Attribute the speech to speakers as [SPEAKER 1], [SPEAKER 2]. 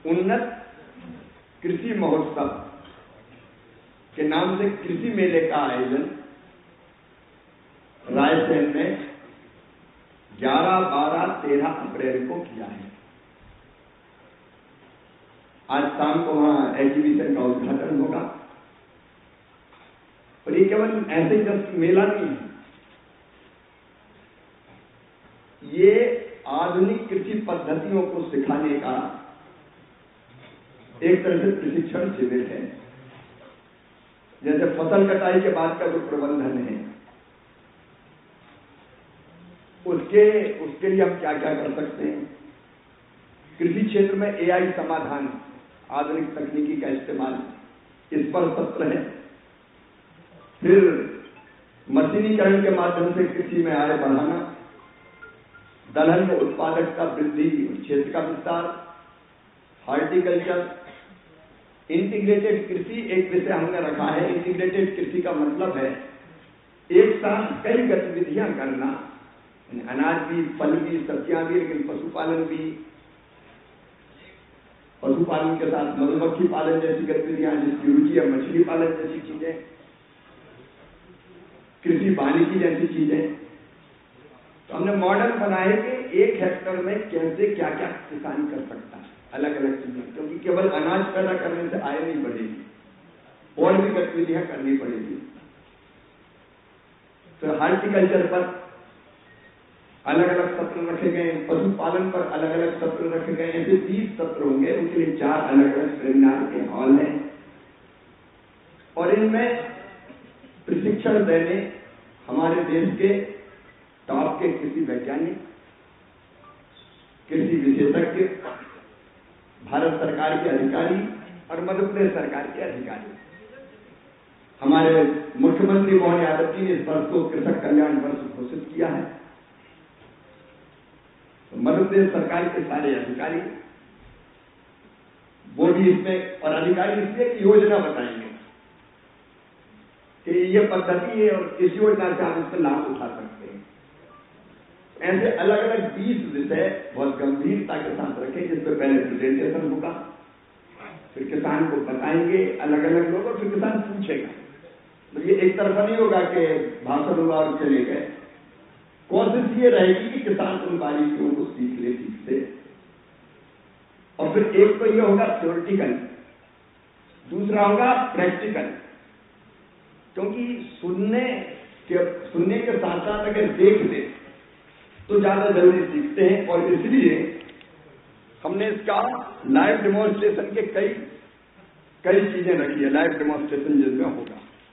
[SPEAKER 1] उन्नत कृषि महोत्सव के नाम से कृषि मेले का आयोजन रायसेन में 11, 12, 13 अप्रैल को किया है। आज शाम को वहां एग्जीबिशन का उद्घाटन होगा। और ये केवल ऐसे ही जस्ट मेला नहीं है, ये आधुनिक कृषि पद्धतियों को सिखाने का एक तरह से प्रशिक्षण शिविर है। जैसे फसल कटाई के बाद का जो प्रबंधन है, उसके लिए हम क्या क्या कर सकते हैं। कृषि क्षेत्र में एआई समाधान, आधुनिक तकनीकी का इस्तेमाल, इस पर सत्र है। फिर मशीनीकरण के माध्यम से कृषि में आय बढ़ाना, दलहन में उत्पादकता वृद्धि, क्षेत्र का विस्तार, हॉर्टिकल्चर, इंटीग्रेटेड कृषि एक विषय हमने रखा है। इंटीग्रेटेड कृषि का मतलब है एक साथ कई गतिविधियां करना, अनाज भी, फल भी, सब्जियां भी, लेकिन पशुपालन भी, पशुपालन के साथ मधुमक्खी पालन जैसी गतिविधियां, जिसकी रुचि है, मछली पालन जैसी चीजें, कृषि वानिकी जैसी चीजें। तो हमने मॉडल बनाए कि 1 हेक्टेयर में कैसे क्या क्या किसान कर सकता है, अलग अलग चीजें, क्योंकि केवल अनाज पैदा करने से आय नहीं बढ़ेगी, और भी गतिविधियां करनी पड़ेगी। तो हॉर्टिकल्चर पर अलग अलग सत्र रखे गए, पशुपालन पर अलग अलग सत्र रखे गए। ऐसे 30 सत्र होंगे, उनके लिए 4 अलग अलग सेमिनार के हॉल हैं। और इनमें प्रशिक्षण देने हमारे देश के टॉप के कृषि वैज्ञानिक, कृषि विशेषज्ञ, भारत सरकार के अधिकारी और मध्य प्रदेश सरकार के अधिकारी। हमारे मुख्यमंत्री मोहन यादव जी ने इस वर्ष को कृषक कल्याण वर्ष घोषित किया है। तो मध्य प्रदेश सरकार के सारे अधिकारी वो भी इसमें, और अधिकारी इसलिए की योजना बताएंगे कि ये पद्धति है और इस योजना से आप इसका लाभ उठा सकते हैं। ऐसे अलग अलग 20 विषय बहुत गंभीरता के साथ रखें, जिसमें पहले प्रेजेंटेशन होगा, फिर किसान को बताएंगे अलग अलग लोग, और फिर किसान पूछेगा। तो ये एक तरफा नहीं होगा कि भाषण हुआ और चले गए। कोशिश ये रहेगी कि किसान उन बारीकियों को सीख ले ठीक से। और फिर एक तो ये होगा थ्योरेटिकल, दूसरा होगा प्रैक्टिकल, क्योंकि सुनने के साथ साथ अगर देख ले तो ज्यादा जल्दी सीखते हैं। और इसलिए हमने इसका लाइव डेमोन्स्ट्रेशन के कई चीजें रखी है, लाइव डेमोन्स्ट्रेशन जिसमें होगा।